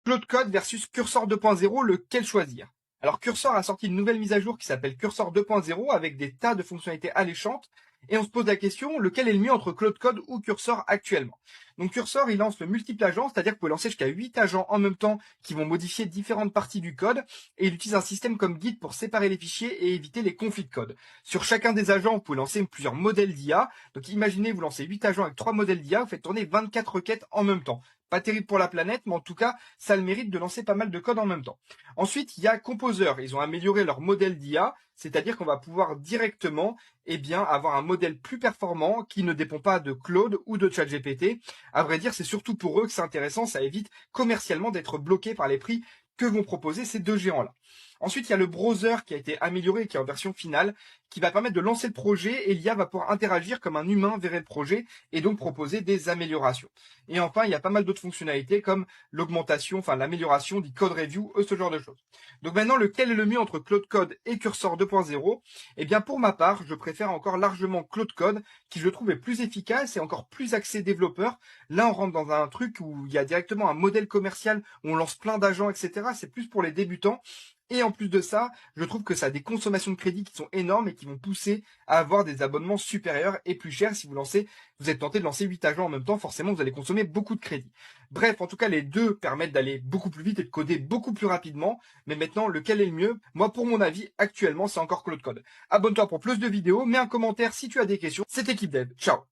Claude Code versus Cursor 2.0, lequel choisir? Alors Cursor a sorti une nouvelle mise à jour qui s'appelle Cursor 2.0 avec des tas de fonctionnalités alléchantes et on se pose la question, lequel est le mieux entre Claude Code ou Cursor actuellement? Donc Cursor, il lance le multiple agent, c'est-à-dire que vous pouvez lancer jusqu'à 8 agents en même temps qui vont modifier différentes parties du code et il utilise un système comme Git pour séparer les fichiers et éviter les conflits de code. Sur chacun des agents, vous pouvez lancer plusieurs modèles d'IA. Donc imaginez, vous lancez 8 agents avec 3 modèles d'IA, vous faites tourner 24 requêtes en même temps. Pas terrible pour la planète, mais en tout cas, ça a le mérite de lancer pas mal de code en même temps. Ensuite, il y a Composer. Ils ont amélioré leur modèle d'IA, c'est-à-dire qu'on va pouvoir directement avoir un modèle plus performant qui ne dépend pas de Claude ou de ChatGPT. À vrai dire, c'est surtout pour eux que c'est intéressant. Ça évite commercialement d'être bloqué par les prix que vont proposer ces deux géants-là. Ensuite, il y a le browser qui a été amélioré, qui est en version finale, qui va permettre de lancer le projet et l'IA va pouvoir interagir comme un humain verrait le projet et donc proposer des améliorations. Et enfin, il y a pas mal d'autres fonctionnalités comme l'augmentation, enfin l'amélioration du code review, ce genre de choses. Donc maintenant, lequel est le mieux entre Claude Code et Cursor 2.0? Eh bien, pour ma part, je préfère encore largement Claude Code, qui je trouve est plus efficace et encore plus axé développeur. Là, on rentre dans un truc où il y a directement un modèle commercial, où on lance plein d'agents, etc. C'est plus pour les débutants. Et en plus de ça, je trouve que ça a des consommations de crédit qui sont énormes et qui vont pousser à avoir des abonnements supérieurs et plus chers. Si vous êtes tenté de lancer 8 agents en même temps, forcément, vous allez consommer beaucoup de crédit. Bref, en tout cas, les deux permettent d'aller beaucoup plus vite et de coder beaucoup plus rapidement. Mais maintenant, lequel est le mieux? Moi, pour mon avis, actuellement, c'est encore Claude Code. Abonne-toi pour plus de vidéos, mets un commentaire si tu as des questions. C'était Keep Dev. Ciao!